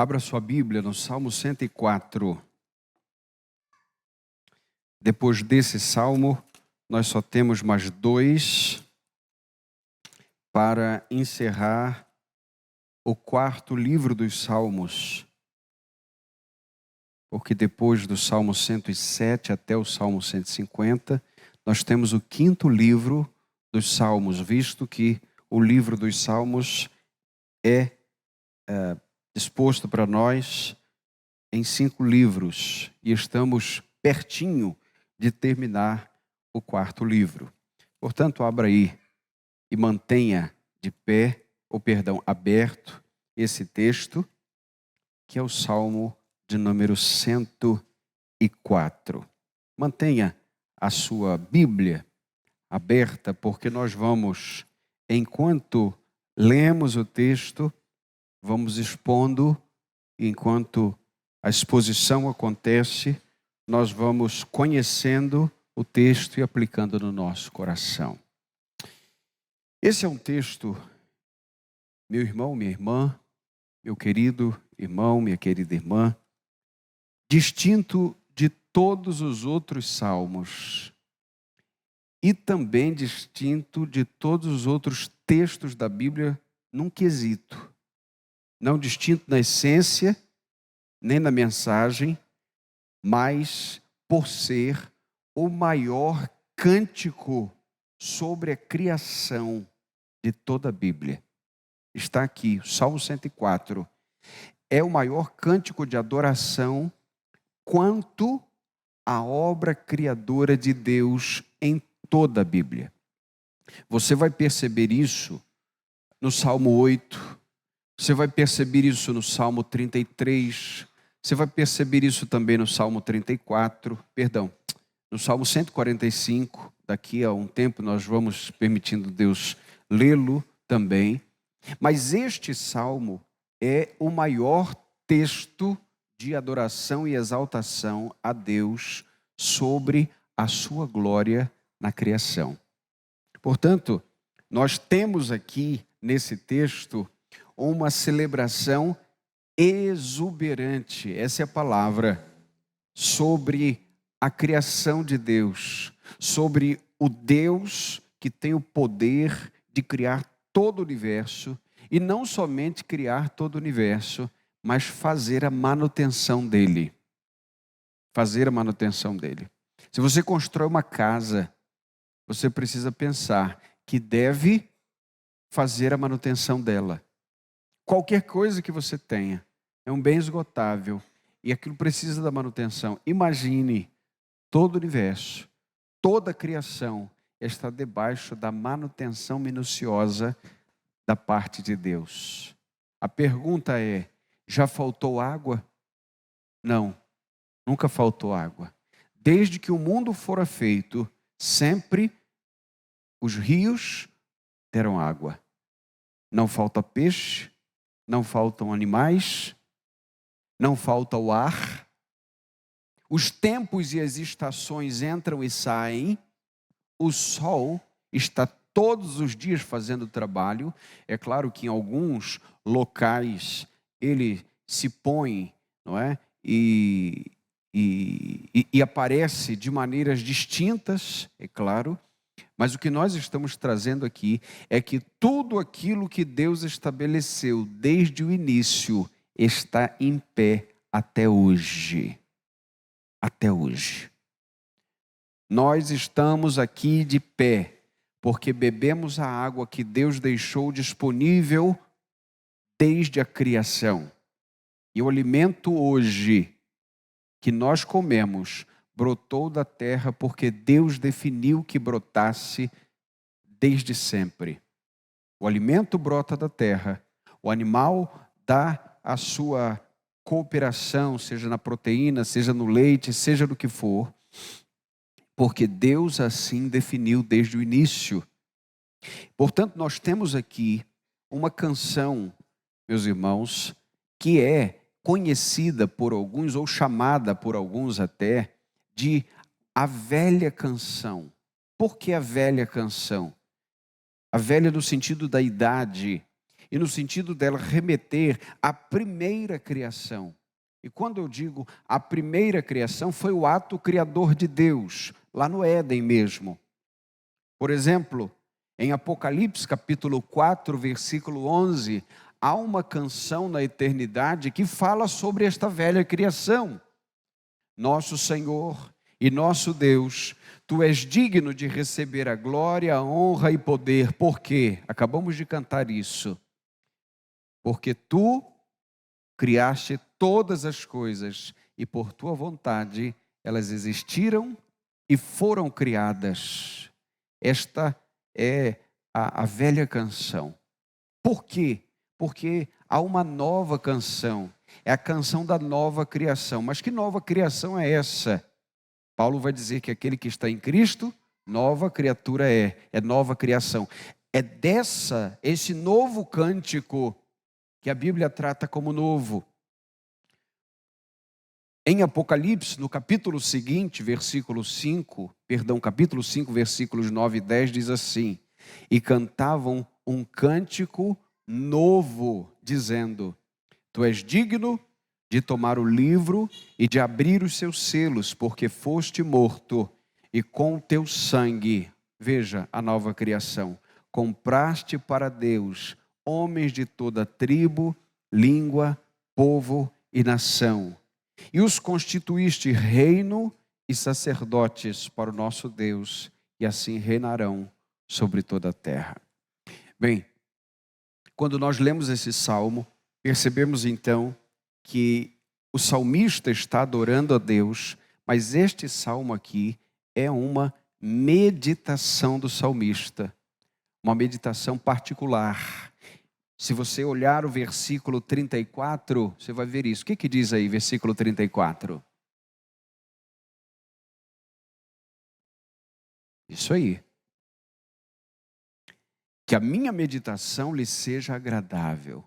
Abra sua Bíblia no Salmo 104. Depois desse salmo, nós só temos mais dois para encerrar o quarto livro dos Salmos. Porque depois do Salmo 107 até o Salmo 150, nós temos o quinto livro dos Salmos, visto que o livro dos Salmos é exposto para nós em 5 livros e estamos pertinho de terminar o quarto livro. Portanto, abra aí e mantenha de pé, aberto esse texto, que é o Salmo de número 104. Mantenha a sua Bíblia aberta, porque nós vamos, enquanto lemos o texto, vamos expondo, enquanto a exposição acontece, nós vamos conhecendo o texto e aplicando no nosso coração. Esse é um texto, meu irmão, minha irmã, meu querido irmão, minha querida irmã, distinto de todos os outros salmos e também distinto de todos os outros textos da Bíblia num quesito. Não distinto na essência, nem na mensagem, mas por ser o maior cântico sobre a criação de toda a Bíblia. Está aqui, o Salmo 104. É o maior cântico de adoração quanto à obra criadora de Deus em toda a Bíblia. Você vai perceber isso no Salmo 8, você vai perceber isso no Salmo 33, você vai perceber isso também no Salmo 34, no Salmo 145, daqui a um tempo nós vamos permitindo Deus lê-lo também. Mas este salmo é o maior texto de adoração e exaltação a Deus sobre a sua glória na criação. Portanto, nós temos aqui nesse texto uma celebração exuberante, essa é a palavra, sobre a criação de Deus, sobre o Deus que tem o poder de criar todo o universo, e não somente criar todo o universo, mas fazer a manutenção dele. Fazer a manutenção dele. Se você constrói uma casa, você precisa pensar que deve fazer a manutenção dela. Qualquer coisa que você tenha é um bem esgotável e aquilo precisa da manutenção. Imagine todo o universo, toda a criação está debaixo da manutenção minuciosa da parte de Deus. A pergunta é: já faltou água? Não, nunca faltou água. Desde que o mundo fora feito, sempre os rios deram água. Não falta peixe, não faltam animais, não falta o ar. Os tempos e as estações entram e saem. O sol está todos os dias fazendo trabalho. É claro que em alguns locais ele se põe, não é? E aparece de maneiras distintas, é claro. Mas o que nós estamos trazendo aqui é que tudo aquilo que Deus estabeleceu desde o início está em pé até hoje. Até hoje. Nós estamos aqui de pé, porque bebemos a água que Deus deixou disponível desde a criação. E o alimento hoje que nós comemos brotou da terra porque Deus definiu que brotasse desde sempre. O alimento brota da terra, o animal dá a sua cooperação, seja na proteína, seja no leite, seja no que for, porque Deus assim definiu desde o início. Portanto, nós temos aqui uma canção, meus irmãos, que é conhecida por alguns, ou chamada por alguns até, de a velha canção. Por que a velha canção? A velha no sentido da idade. e no sentido dela remeter à primeira criação. E quando eu digo a primeira criação, foi o ato criador de Deus, lá no Éden mesmo. Por exemplo, em Apocalipse capítulo 4, versículo 11, há uma canção na eternidade que fala sobre esta velha criação. Nosso Senhor e nosso Deus, Tu és digno de receber a glória, a honra e poder. Por quê? Acabamos de cantar isso. Porque Tu criaste todas as coisas e por Tua vontade elas existiram e foram criadas. Esta é a velha canção. Por quê? Porque há uma nova canção. É a canção da nova criação. Mas que nova criação é essa? Paulo vai dizer que aquele que está em Cristo, nova criatura é nova criação. É esse novo cântico que a Bíblia trata como novo. Em Apocalipse, no capítulo seguinte, capítulo 5, versículos 9 e 10, diz assim: e cantavam um cântico novo, dizendo: Tu és digno de tomar o livro e de abrir os seus selos, porque foste morto, e com o teu sangue, veja a nova criação, compraste para Deus homens de toda tribo, língua, povo e nação, e os constituíste reino e sacerdotes para o nosso Deus, e assim reinarão sobre toda a terra. Bem, quando nós lemos esse salmo, percebemos então que o salmista está adorando a Deus, mas este salmo aqui é uma meditação do salmista, uma meditação particular. Se você olhar o versículo 34, você vai ver isso. O que diz aí, versículo 34? Isso aí. Que a minha meditação lhe seja agradável.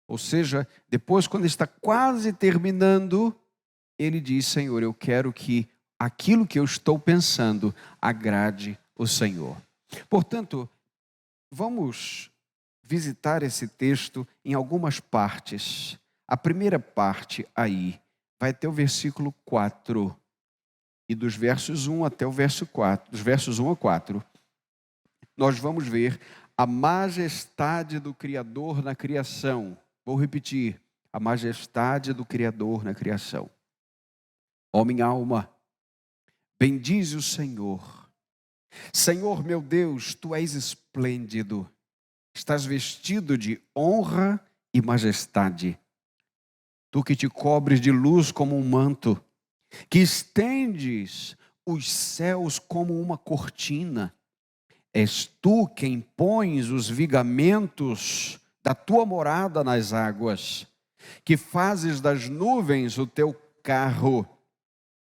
Ou seja, depois, quando está quase terminando, ele diz: Senhor, eu quero que aquilo que eu estou pensando agrade o Senhor. Portanto, vamos visitar esse texto em algumas partes. A primeira parte aí vai ter o versículo 4. E dos versos 1 até o verso 4, dos versos 1 a 4, nós vamos ver a majestade do Criador na criação. Vou repetir: a majestade do Criador na criação. Ó minha alma, bendize o Senhor. Senhor meu Deus, Tu és esplêndido. Estás vestido de honra e majestade. Tu que te cobres de luz como um manto, que estendes os céus como uma cortina. És Tu quem pões os vigamentos da Tua morada nas águas, que fazes das nuvens o Teu carro,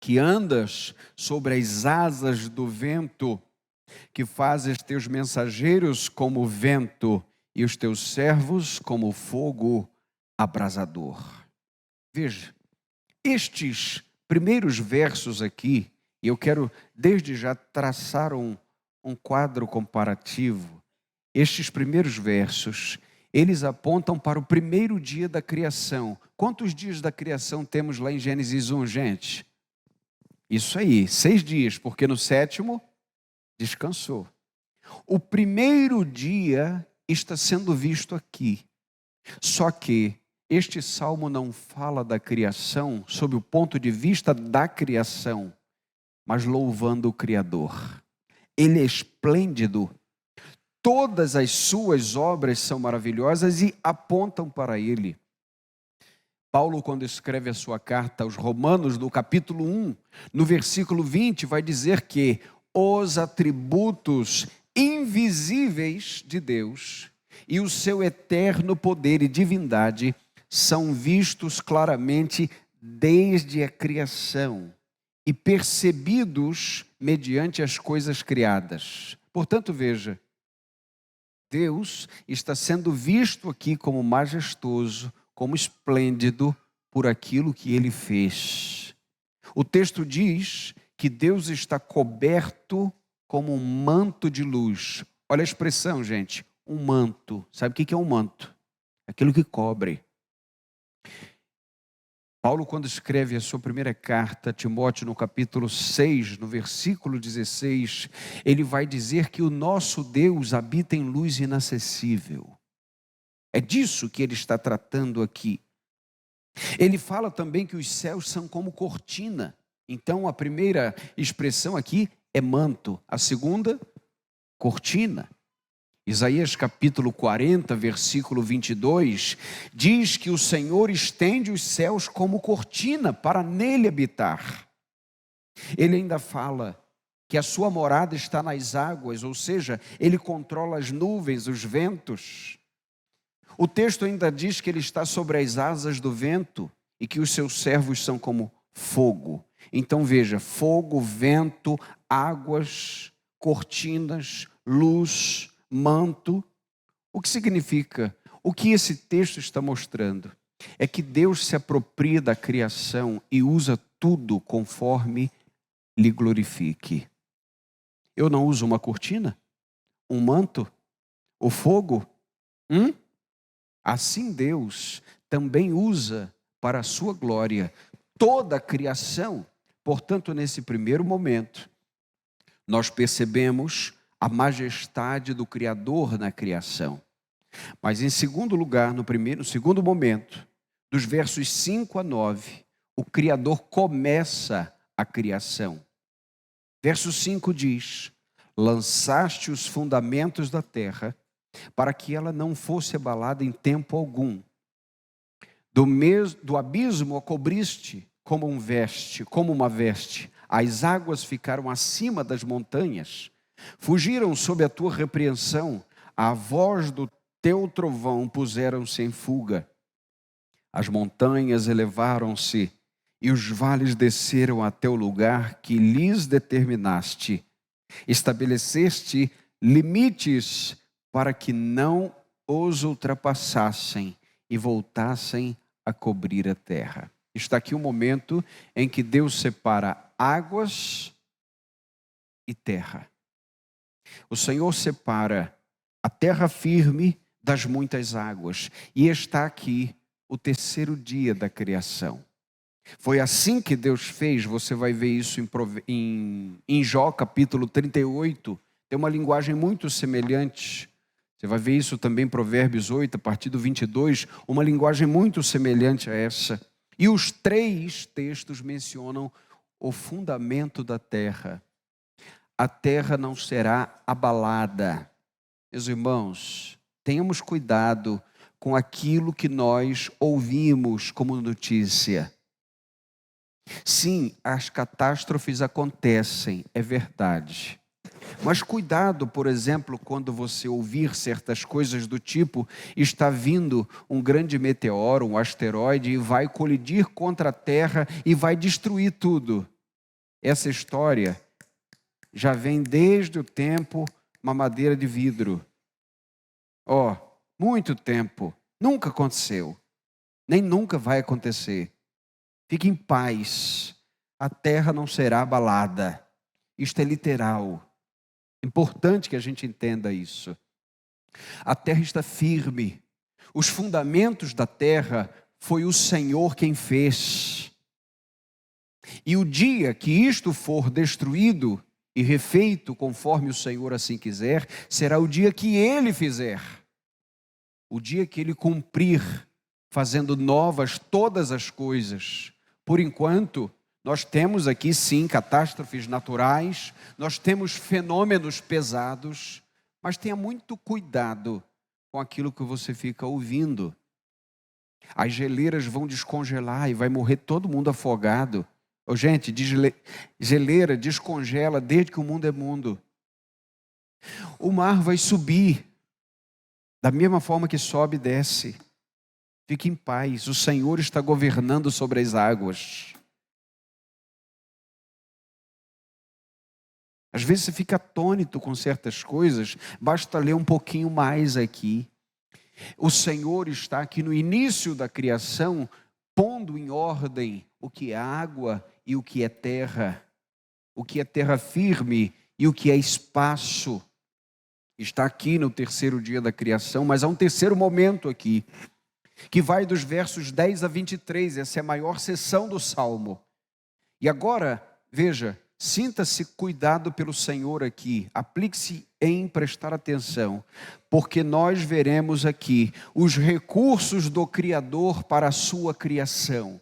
que andas sobre as asas do vento, que fazes Teus mensageiros como o vento e os Teus servos como fogo abrasador. Veja, estes primeiros versos aqui, e eu quero desde já traçar um quadro comparativo. Estes primeiros versos, eles apontam para o primeiro dia da criação. Quantos dias da criação temos lá em Gênesis 1, gente? Isso aí, 6 dias, porque no 7º descansou. O primeiro dia está sendo visto aqui. Só que este salmo não fala da criação sob o ponto de vista da criação, mas louvando o Criador. Ele é esplêndido. Todas as suas obras são maravilhosas e apontam para Ele. Paulo, quando escreve a sua carta aos Romanos, no capítulo 1, no versículo 20, vai dizer que os atributos invisíveis de Deus e o seu eterno poder e divindade são vistos claramente desde a criação e percebidos mediante as coisas criadas. Portanto, veja, Deus está sendo visto aqui como majestoso, como esplêndido por aquilo que Ele fez. O texto diz que Deus está coberto como um manto de luz. Olha a expressão, gente, um manto. Sabe o que é um manto? aquilo que cobre. Paulo, quando escreve a sua primeira carta a Timóteo, no capítulo 6, no versículo 16, ele vai dizer que o nosso Deus habita em luz inacessível. É disso que ele está tratando aqui. Ele fala também que os céus são como cortina. Então, a primeira expressão aqui é manto, a segunda, cortina. Isaías capítulo 40, versículo 22, diz que o Senhor estende os céus como cortina para nele habitar. Ele ainda fala que a sua morada está nas águas, ou seja, ele controla as nuvens, os ventos. O texto ainda diz que ele está sobre as asas do vento e que os seus servos são como fogo. Então veja, fogo, vento, águas, cortinas, luz, manto. O que significa? O que esse texto está mostrando? É que Deus se apropria da criação e usa tudo conforme lhe glorifique. Eu não uso uma cortina? Um manto? O fogo? Assim Deus também usa para a sua glória toda a criação. Portanto, nesse primeiro momento, nós percebemos a majestade do Criador na criação. Mas em segundo lugar, no segundo momento, dos versos 5 a 9, o Criador começa a criação. Verso 5 diz: lançaste os fundamentos da terra, para que ela não fosse abalada em tempo algum. Do abismo a cobriste como uma veste. As águas ficaram acima das montanhas. Fugiram sob a tua repreensão. A voz do teu trovão puseram-se em fuga. As montanhas elevaram-se e os vales desceram até o lugar que lhes determinaste. Estabeleceste limites para que não os ultrapassassem e voltassem a cobrir a terra. Está aqui o momento em que Deus separa águas e terra. O Senhor separa a terra firme das muitas águas. E está aqui o terceiro dia da criação. Foi assim que Deus fez. Você vai ver isso em Jó capítulo 38. Tem uma linguagem muito semelhante. Você vai ver isso também em Provérbios 8, a partir do 22, uma linguagem muito semelhante a essa. E os três textos mencionam o fundamento da terra. A terra não será abalada. Meus irmãos, tenhamos cuidado com aquilo que nós ouvimos como notícia. Sim, as catástrofes acontecem, é verdade. Mas cuidado, por exemplo, quando você ouvir certas coisas do tipo: está vindo um grande meteoro, um asteroide, e vai colidir contra a Terra e vai destruir tudo. Essa história já vem desde o tempo mamadeira de vidro. Muito tempo. Nunca aconteceu. Nem nunca vai acontecer. Fique em paz. A terra não será abalada. Isto é literal. Importante que a gente entenda isso. A terra está firme. Os fundamentos da terra foi o Senhor quem fez. E o dia que isto for destruído e refeito conforme o Senhor assim quiser, será o dia que Ele fizer. O dia que Ele cumprir, fazendo novas todas as coisas. Por enquanto, nós temos aqui sim catástrofes naturais, nós temos fenômenos pesados, mas tenha muito cuidado com aquilo que você fica ouvindo. As geleiras vão descongelar e vai morrer todo mundo afogado. Gente, geleira descongela desde que o mundo é mundo. O mar vai subir, da mesma forma que sobe e desce. Fique em paz, o Senhor está governando sobre as águas. Às vezes você fica atônito com certas coisas, basta ler um pouquinho mais aqui. O Senhor está aqui no início da criação, pondo em ordem o que é água e o que é terra firme e o que é espaço. Está aqui no terceiro dia da criação, mas há um terceiro momento aqui. que vai dos versos 10 a 23, essa é a maior seção do Salmo. E agora, veja, sinta-se cuidado pelo Senhor aqui, aplique-se em prestar atenção, porque nós veremos aqui os recursos do Criador para a sua criação.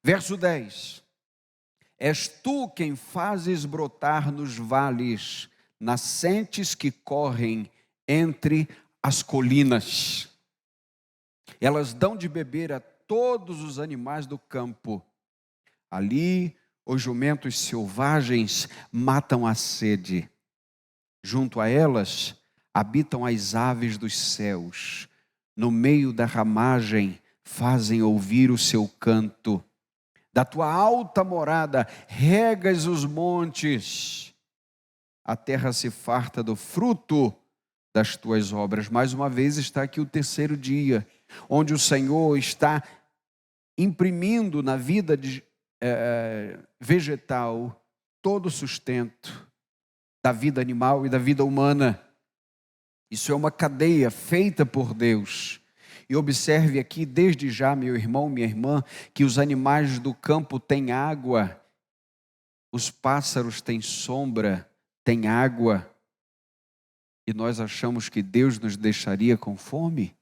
Verso 10: és tu quem fazes brotar nos vales nascentes que correm entre as colinas. Elas dão de beber a todos os animais do campo. Ali os jumentos selvagens matam a sede. Junto a elas habitam as aves dos céus. No meio da ramagem fazem ouvir o seu canto. Da tua alta morada regas os montes. A terra se farta do fruto das tuas obras. Mais uma vez está aqui o terceiro dia, onde o Senhor está imprimindo na vida vegetal todo o sustento da vida animal e da vida humana. Isso é uma cadeia feita por Deus. E observe aqui desde já, meu irmão, minha irmã, que os animais do campo têm água, os pássaros têm sombra, têm água, e nós achamos que Deus nos deixaria com fome?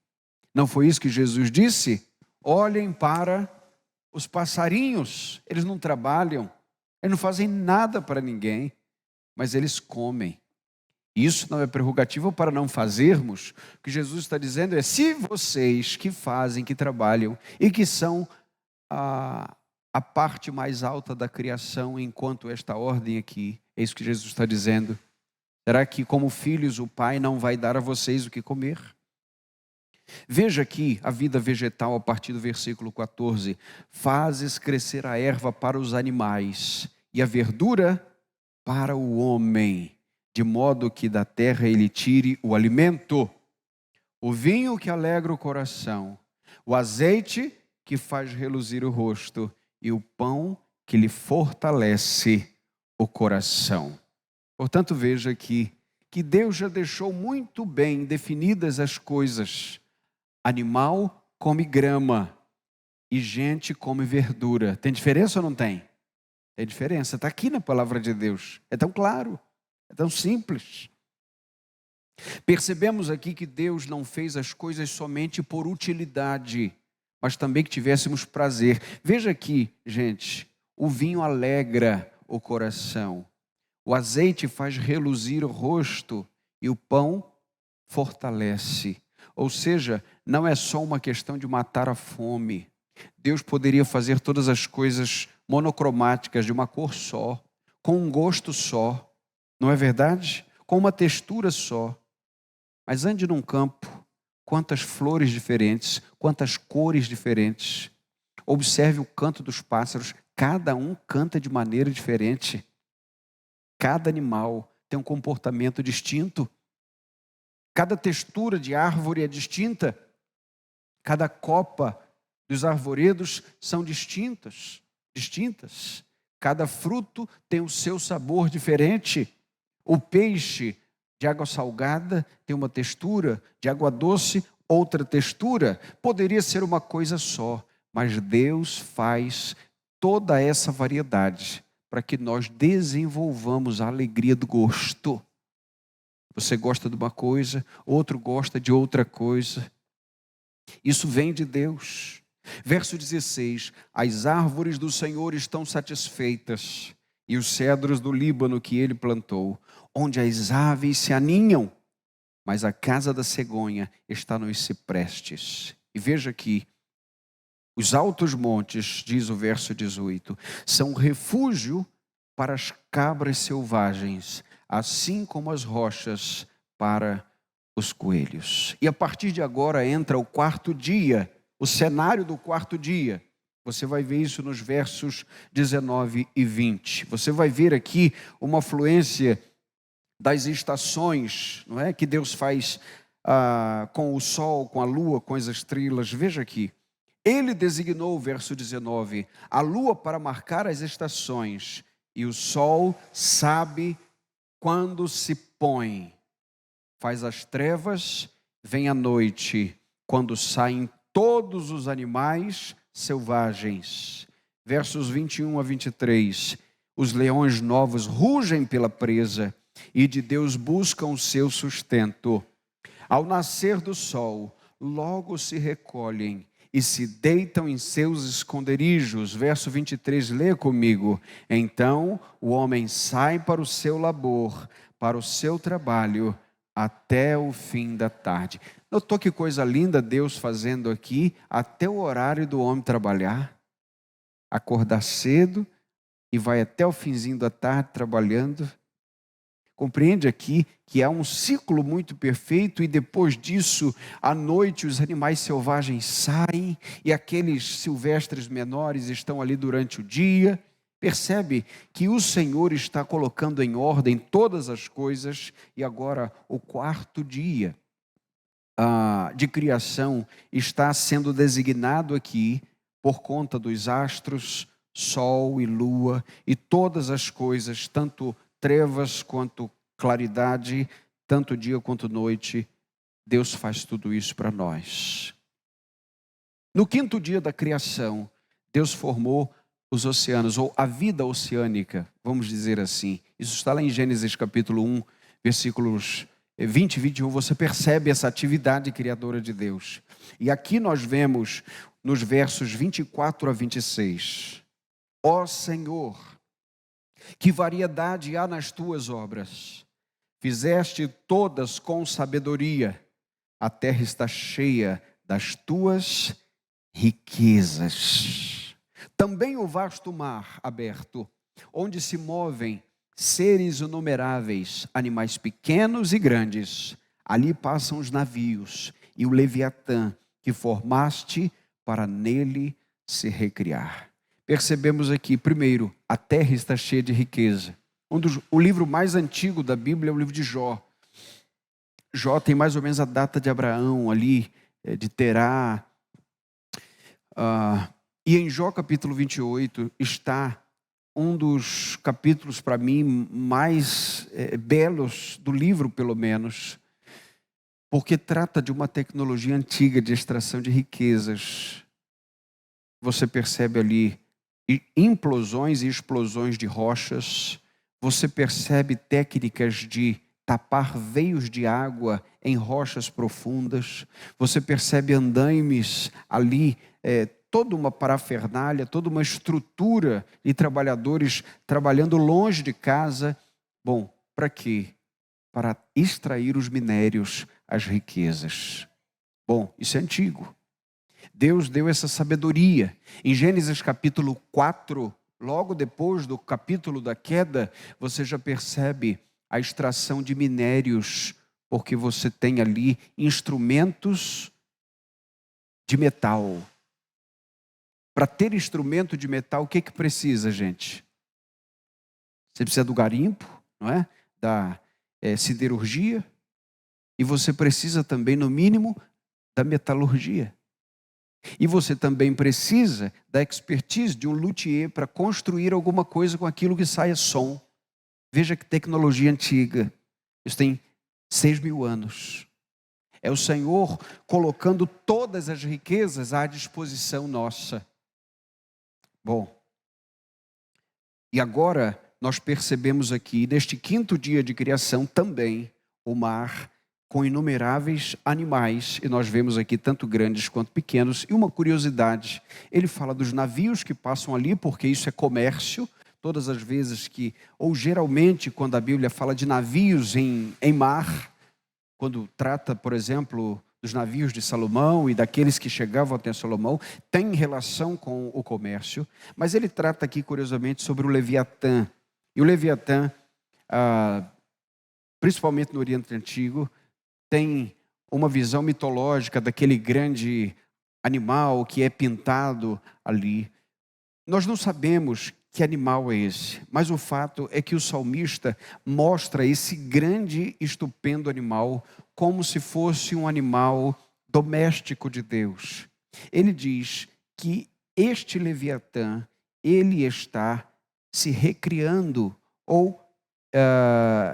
Não foi isso que Jesus disse? Olhem para os passarinhos, eles não trabalham, eles não fazem nada para ninguém, mas eles comem. Isso não é prerrogativa para não fazermos. O que Jesus está dizendo é: se vocês que fazem, que trabalham e que são a parte mais alta da criação, enquanto esta ordem aqui, é isso que Jesus está dizendo. Será que como filhos o Pai não vai dar a vocês o que comer? Veja aqui a vida vegetal a partir do versículo 14. Fazes crescer a erva para os animais e a verdura para o homem, de modo que da terra ele tire o alimento, o vinho que alegra o coração, o azeite que faz reluzir o rosto e o pão que lhe fortalece o coração. Portanto, veja aqui que Deus já deixou muito bem definidas as coisas. Animal come grama e gente come verdura. Tem diferença ou não tem? Tem diferença, está aqui na palavra de Deus. É tão claro, é tão simples. Percebemos aqui que Deus não fez as coisas somente por utilidade, mas também que tivéssemos prazer. Veja aqui, gente, o vinho alegra o coração, o azeite faz reluzir o rosto e o pão fortalece. Ou seja, não é só uma questão de matar a fome. Deus poderia fazer todas as coisas monocromáticas, de uma cor só, com um gosto só, não é verdade? Com uma textura só. Mas ande num campo, quantas flores diferentes, quantas cores diferentes. Observe o canto dos pássaros, cada um canta de maneira diferente. Cada animal tem um comportamento distinto. Cada textura de árvore é distinta. Cada copa dos arvoredos são distintas. Cada fruto tem o seu sabor diferente. O peixe de água salgada tem uma textura, de água doce, outra textura. Poderia ser uma coisa só, mas Deus faz toda essa variedade para que nós desenvolvamos a alegria do gosto. Você gosta de uma coisa, outro gosta de outra coisa. Isso vem de Deus. Verso 16: as árvores do Senhor estão satisfeitas, e os cedros do Líbano que ele plantou, onde as aves se aninham, mas a casa da cegonha está nos ciprestes. E veja aqui, os altos montes, diz o verso 18, são refúgio para as cabras selvagens, assim como as rochas para os coelhos. E a partir de agora entra o quarto dia, o cenário do quarto dia. Você vai ver isso nos versos 19 e 20. Você vai ver aqui uma fluência das estações, não é? Que Deus faz com o sol, com a lua, com as estrelas. Veja aqui. Ele designou, verso 19, a lua para marcar as estações, e o sol sabe quando se põe. Faz as trevas, vem a noite, quando saem todos os animais selvagens. Versos 21 a 23. Os leões novos rugem pela presa e de Deus buscam o seu sustento. Ao nascer do sol, logo se recolhem e se deitam em seus esconderijos. Verso 23, lê comigo. Então o homem sai para o seu labor, para o seu trabalho, até o fim da tarde. Notou que coisa linda Deus fazendo aqui, até o horário do homem trabalhar? Acordar cedo e vai até o finzinho da tarde trabalhando. Compreende aqui que há um ciclo muito perfeito e depois disso, à noite, os animais selvagens saem e aqueles silvestres menores estão ali durante o dia. Percebe que o Senhor está colocando em ordem todas as coisas e agora o quarto dia de criação está sendo designado aqui por conta dos astros, sol e lua e todas as coisas, tanto trevas quanto claridade, tanto dia quanto noite, Deus faz tudo isso para nós. No quinto dia da criação, Deus formou os oceanos, ou a vida oceânica, vamos dizer assim. Isso está lá em Gênesis capítulo 1, versículos 20 e 21, você percebe essa atividade criadora de Deus. E aqui nós vemos nos versos 24 a 26, ó Senhor, que variedade há nas tuas obras, fizeste todas com sabedoria, a terra está cheia das tuas riquezas. Também o vasto mar aberto, onde se movem seres inumeráveis, animais pequenos e grandes, ali passam os navios e o Leviatã, que formaste para nele se recriar. Percebemos aqui, primeiro, a terra está cheia de riqueza. O livro mais antigo da Bíblia é o livro de Jó. Jó tem mais ou menos a data de Abraão ali, de Terá. E em Jó capítulo 28 está um dos capítulos, para mim, mais belos do livro, pelo menos, porque trata de uma tecnologia antiga de extração de riquezas. Você percebe ali implosões e explosões de rochas, você percebe técnicas de tapar veios de água em rochas profundas, você percebe andaimes ali, toda uma parafernália, toda uma estrutura de trabalhadores trabalhando longe de casa. Bom, para quê? Para extrair os minérios, as riquezas. Bom, isso é antigo. Deus deu essa sabedoria. Em Gênesis capítulo 4, logo depois do capítulo da queda, você já percebe a extração de minérios, porque você tem ali instrumentos de metal. Para ter instrumento de metal, o que precisa, gente? Você precisa do garimpo, não é? Da siderurgia, e você precisa também, no mínimo, da metalurgia. E você também precisa da expertise de um luthier para construir alguma coisa com aquilo que saia som. Veja que tecnologia antiga. Isso tem 6.000 anos. É o Senhor colocando todas as riquezas à disposição nossa. Bom, e agora nós percebemos aqui, neste quinto dia de criação também, o mar com inumeráveis animais, e nós vemos aqui tanto grandes quanto pequenos. E uma curiosidade, ele fala dos navios que passam ali, porque isso é comércio. Todas as vezes que, ou geralmente quando a Bíblia fala de navios em mar, quando trata, por exemplo, dos navios de Salomão e daqueles que chegavam até Salomão, tem relação com o comércio. Mas ele trata aqui, curiosamente, sobre o Leviatã. E o Leviatã, principalmente no Oriente Antigo, tem uma visão mitológica daquele grande animal que é pintado ali. Nós não sabemos que animal é esse, mas o fato é que o salmista mostra esse grande, estupendo animal como se fosse um animal doméstico de Deus. Ele diz que este Leviatã, ele está se recriando ou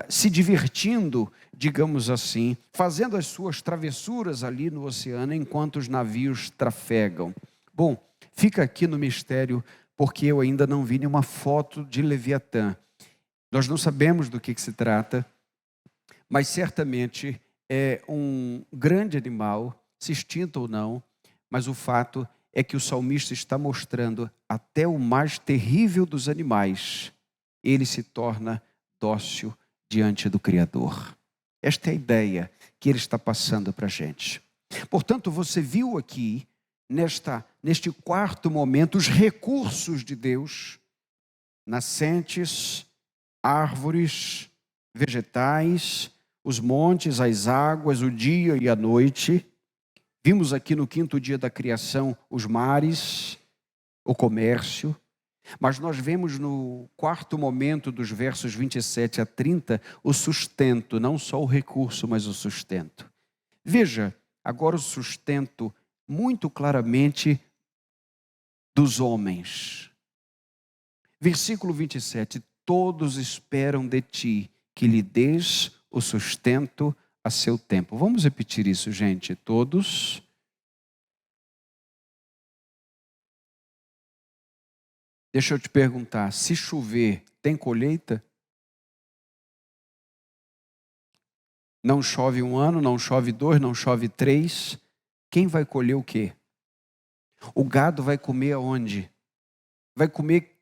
se divertindo, digamos assim, fazendo as suas travessuras ali no oceano, enquanto os navios trafegam. Bom, fica aqui no mistério, porque eu ainda não vi nenhuma foto de Leviatã. Nós não sabemos do que se trata, mas certamente é um grande animal, se extinto ou não, mas o fato é que o salmista está mostrando até o mais terrível dos animais, ele se torna dócil diante do Criador. Esta é a ideia que ele está passando para a gente. Portanto, você viu aqui, neste quarto momento, os recursos de Deus, nascentes, árvores, vegetais, os montes, as águas, o dia e a noite. Vimos aqui no quinto dia da criação os mares, o comércio. Mas nós vemos no quarto momento dos versos 27 a 30 o sustento, não só o recurso, mas o sustento. Veja agora o sustento muito claramente dos homens. Versículo 27, todos esperam de ti que lhe dês o sustento a seu tempo. Vamos repetir isso, gente. Todos. Deixa eu te perguntar, se chover, tem colheita? Não chove um ano, não chove dois, não chove três. Quem vai colher o quê? O gado vai comer aonde? Vai comer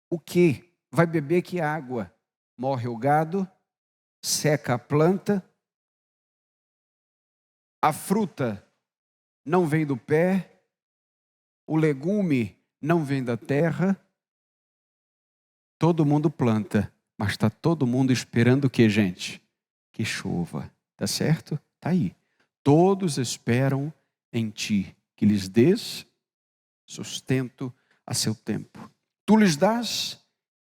o quê? Vai beber que água? Morre o gado, seca a planta, a fruta não vem do pé, o legume não vem da terra. Todo mundo planta, mas está todo mundo esperando o que, gente? Que chova, tá certo? Tá aí. Todos esperam em ti, que lhes dês sustento a seu tempo. Tu lhes dás,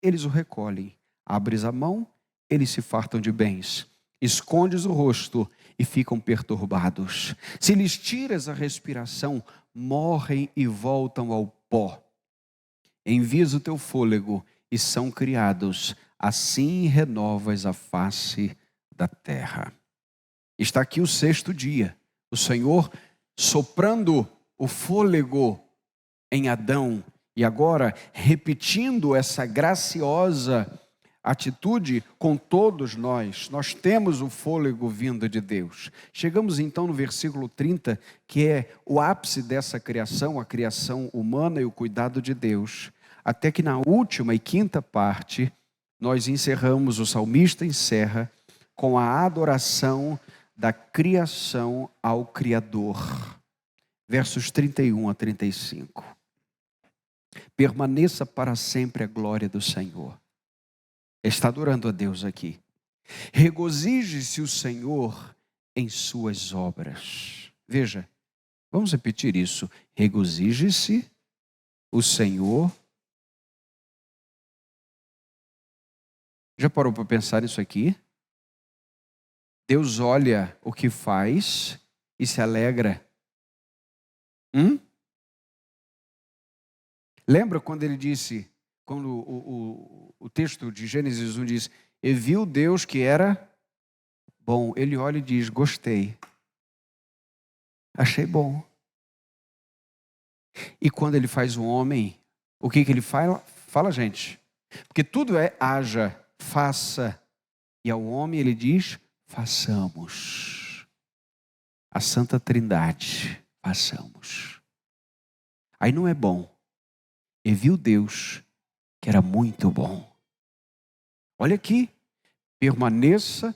eles o recolhem. Abres a mão, eles se fartam de bens. Escondes o rosto e ficam perturbados. Se lhes tiras a respiração, morrem e voltam ao pó. Envias o teu fôlego e são criados, assim renovas a face da terra. Está aqui o sexto dia, o Senhor soprando o fôlego em Adão e agora repetindo essa graciosa atitude com todos nós. Nós temos o fôlego vindo de Deus. Chegamos então no versículo 30, que é o ápice dessa criação, a criação humana e o cuidado de Deus. Até que na última e quinta parte, nós encerramos, o salmista encerra com a adoração da criação ao Criador. Versos 31 a 35. Permaneça para sempre a glória do Senhor. Está adorando a Deus aqui. Regozije-se o Senhor em suas obras. Veja, vamos repetir isso. Regozije-se o Senhor. Já parou para pensar nisso aqui? Deus olha o que faz e se alegra. Lembra quando ele disse, quando o texto de Gênesis 1 diz, e viu Deus que era bom. Ele olha e diz, gostei. Achei bom. E quando ele faz um homem, o que ele fala? Fala, gente. Porque tudo é haja, faça. E ao homem ele diz, façamos. A Santa Trindade, façamos. Aí não é bom. E viu Deus que era muito bom. Olha aqui. Permaneça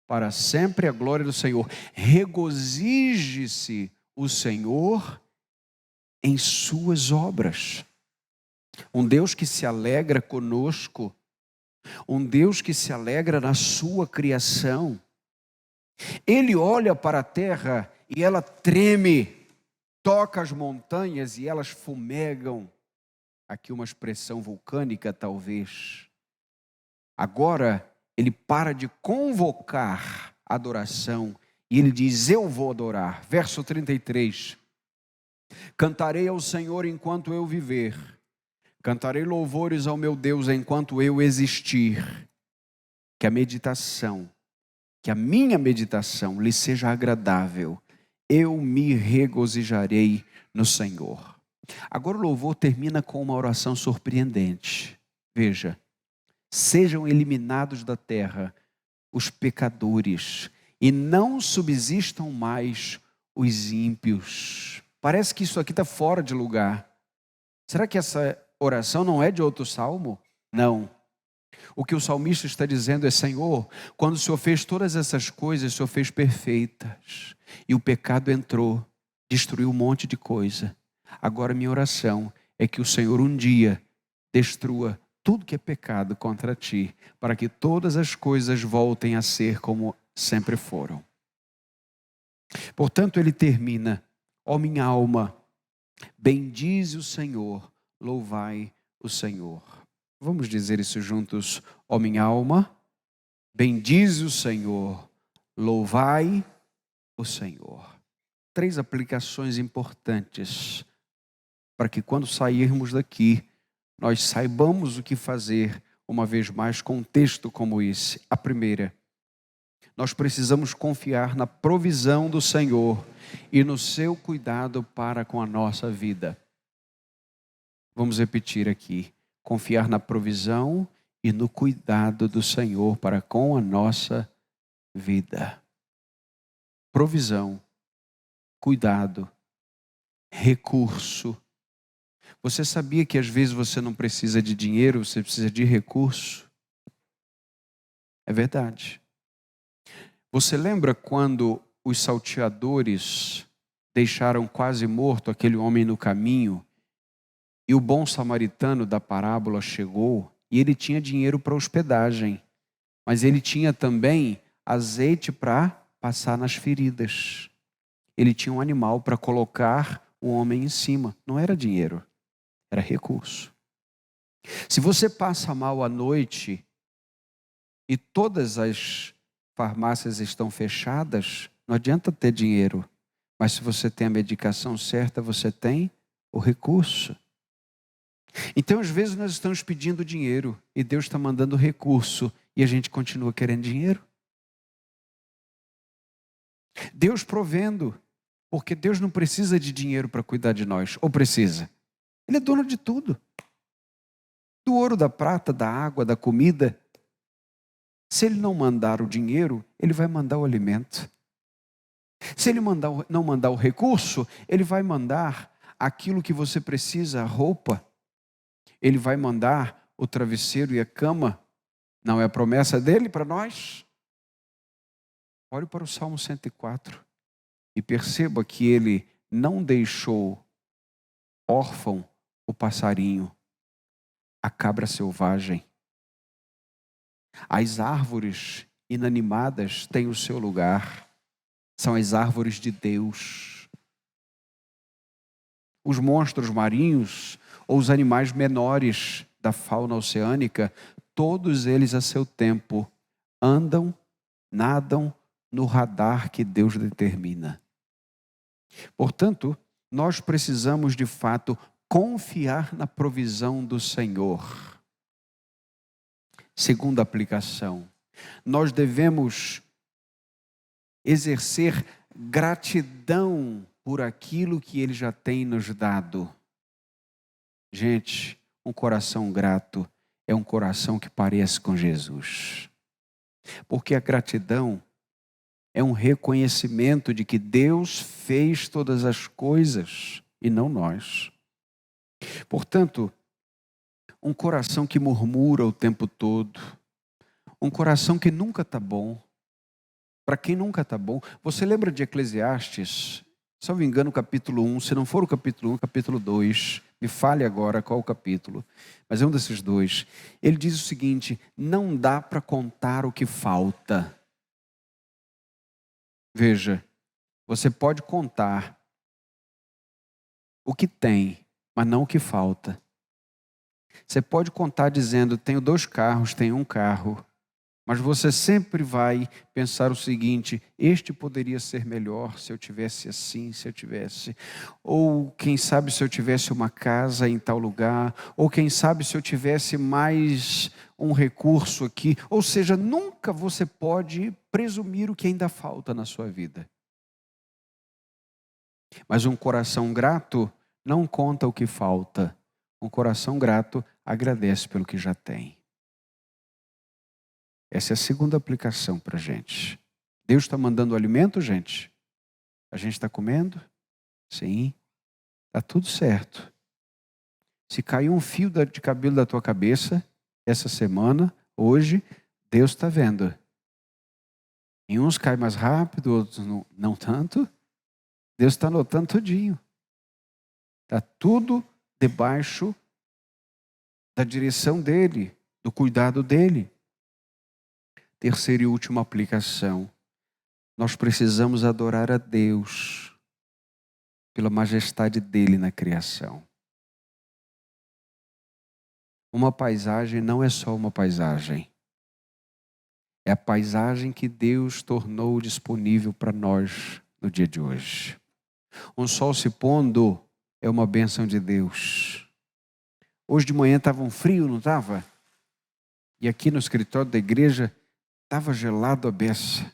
para sempre a glória do Senhor. Regozije-se o Senhor em suas obras. Um Deus que se alegra conosco. Um Deus que se alegra na sua criação. Ele olha para a terra e ela treme. Toca as montanhas e elas fumegam. Aqui uma expressão vulcânica talvez. Agora ele para de convocar a adoração e ele diz, eu vou adorar. Verso 33. Cantarei ao Senhor enquanto eu viver. Cantarei louvores ao meu Deus enquanto eu existir. que a meditação, que a minha meditação lhe seja agradável. Eu me regozijarei no Senhor. Agora o louvor termina com uma oração surpreendente. Veja, sejam eliminados da terra os pecadores e não subsistam mais os ímpios. Parece que isso aqui está fora de lugar. Será que essa oração não é de outro salmo? Não. O que o salmista está dizendo é: Senhor, quando o Senhor fez todas essas coisas, o Senhor fez perfeitas. E o pecado entrou, destruiu um monte de coisa. Agora minha oração é que o Senhor um dia destrua tudo que é pecado contra ti, para que todas as coisas voltem a ser como sempre foram. Portanto, ele termina: ó minha alma, bendize o Senhor, louvai o Senhor. Vamos dizer isso juntos: ó minha alma, bendize o Senhor, louvai o Senhor. 3 aplicações importantes para que quando sairmos daqui, nós saibamos o que fazer, uma vez mais, com um texto como esse. A primeira: nós precisamos confiar na provisão do Senhor e no seu cuidado para com a nossa vida. Vamos repetir aqui: confiar na provisão e no cuidado do Senhor para com a nossa vida. Provisão, cuidado, recurso. Você sabia que às vezes você não precisa de dinheiro, você precisa de recurso? É verdade. Você lembra quando os salteadores deixaram quase morto aquele homem no caminho e o bom samaritano da parábola chegou e ele tinha dinheiro para hospedagem, mas ele tinha também azeite para passar nas feridas. Ele tinha um animal para colocar o homem em cima. Não era dinheiro, era recurso. Se você passa mal à noite e todas as farmácias estão fechadas, não adianta ter dinheiro. Mas se você tem a medicação certa, você tem o recurso. Então, às vezes, nós estamos pedindo dinheiro e Deus está mandando recurso e a gente continua querendo dinheiro. Deus provendo, porque Deus não precisa de dinheiro para cuidar de nós, ou precisa? Ele é dono de tudo. Do ouro, da prata, da água, da comida. Se Ele não mandar o dinheiro, Ele vai mandar o alimento. Se Ele não mandar o recurso, Ele vai mandar aquilo que você precisa, a roupa. Ele vai mandar o travesseiro e a cama. Não é a promessa dele para nós? Olhe para o Salmo 104 e perceba que ele não deixou órfão o passarinho, a cabra selvagem. As árvores inanimadas têm o seu lugar. São as árvores de Deus. Os monstros marinhos ou os animais menores da fauna oceânica, todos eles a seu tempo andam, nadam no radar que Deus determina. Portanto, nós precisamos de fato confiar na provisão do Senhor. Segunda aplicação, nós devemos exercer gratidão por aquilo que Ele já tem nos dado. Gente, um coração grato é um coração que parece com Jesus. Porque a gratidão é um reconhecimento de que Deus fez todas as coisas e não nós. Portanto, um coração que murmura o tempo todo, um coração que nunca está bom. Para quem nunca está bom, você lembra de Eclesiastes? Se não me engano, capítulo 1, se não for o capítulo 1, capítulo 2, me fale agora qual o capítulo, mas é um desses dois. Ele diz o seguinte: não dá para contar o que falta. Veja, você pode contar o que tem, mas não o que falta. Você pode contar dizendo: tenho 2 carros, tenho 1 carro. Mas você sempre vai pensar o seguinte: este poderia ser melhor se eu tivesse assim, se eu tivesse. Ou quem sabe se eu tivesse uma casa em tal lugar. Ou quem sabe se eu tivesse mais um recurso aqui. Ou seja, nunca você pode presumir o que ainda falta na sua vida. Mas um coração grato não conta o que falta. Um coração grato agradece pelo que já tem. Essa é a segunda aplicação para a gente. Deus está mandando alimento, gente? A gente está comendo? Sim. Está tudo certo. Se caiu um fio de cabelo da tua cabeça, essa semana, hoje, Deus está vendo. Em uns cai mais rápido, outros não tanto. Deus está notando tudinho. Está tudo debaixo da direção dele, do cuidado dele. Terceira e última aplicação. Nós precisamos adorar a Deus pela majestade dele na criação. Uma paisagem não é só uma paisagem. É a paisagem que Deus tornou disponível para nós no dia de hoje. Um sol se pondo é uma bênção de Deus. Hoje de manhã estava um frio, não estava? E aqui no escritório da igreja estava gelado a beça.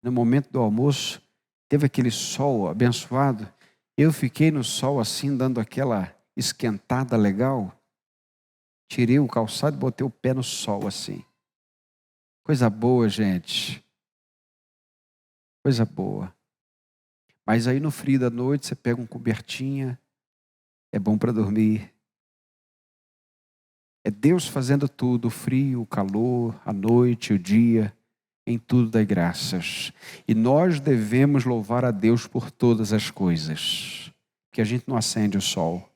No momento do almoço, teve aquele sol abençoado. Eu fiquei no sol assim, dando aquela esquentada legal. Tirei o calçado e botei o pé no sol assim. Coisa boa, gente. Coisa boa. Mas aí no frio da noite, você pega um cobertinha. É bom para dormir. É Deus fazendo tudo, o frio, o calor, a noite, o dia. Em tudo dai graças. E nós devemos louvar a Deus por todas as coisas. Que a gente não acende o sol.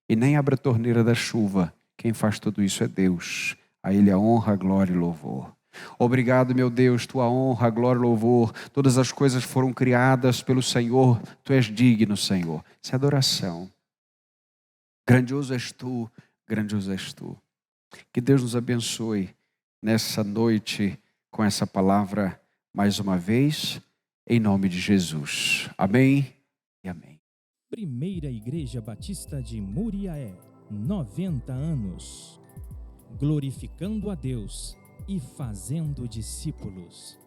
E nem abre a torneira da chuva. Quem faz tudo isso é Deus. A Ele a honra, a glória e louvor. Obrigado, meu Deus, tua honra, glória e louvor. Todas as coisas foram criadas pelo Senhor. Tu és digno, Senhor. Isso é adoração. Grandioso és tu, grandioso és tu. Que Deus nos abençoe nessa noite com essa palavra mais uma vez, em nome de Jesus. Amém e amém. Primeira Igreja Batista de Muriaé, 90 anos. Glorificando a Deus e fazendo discípulos.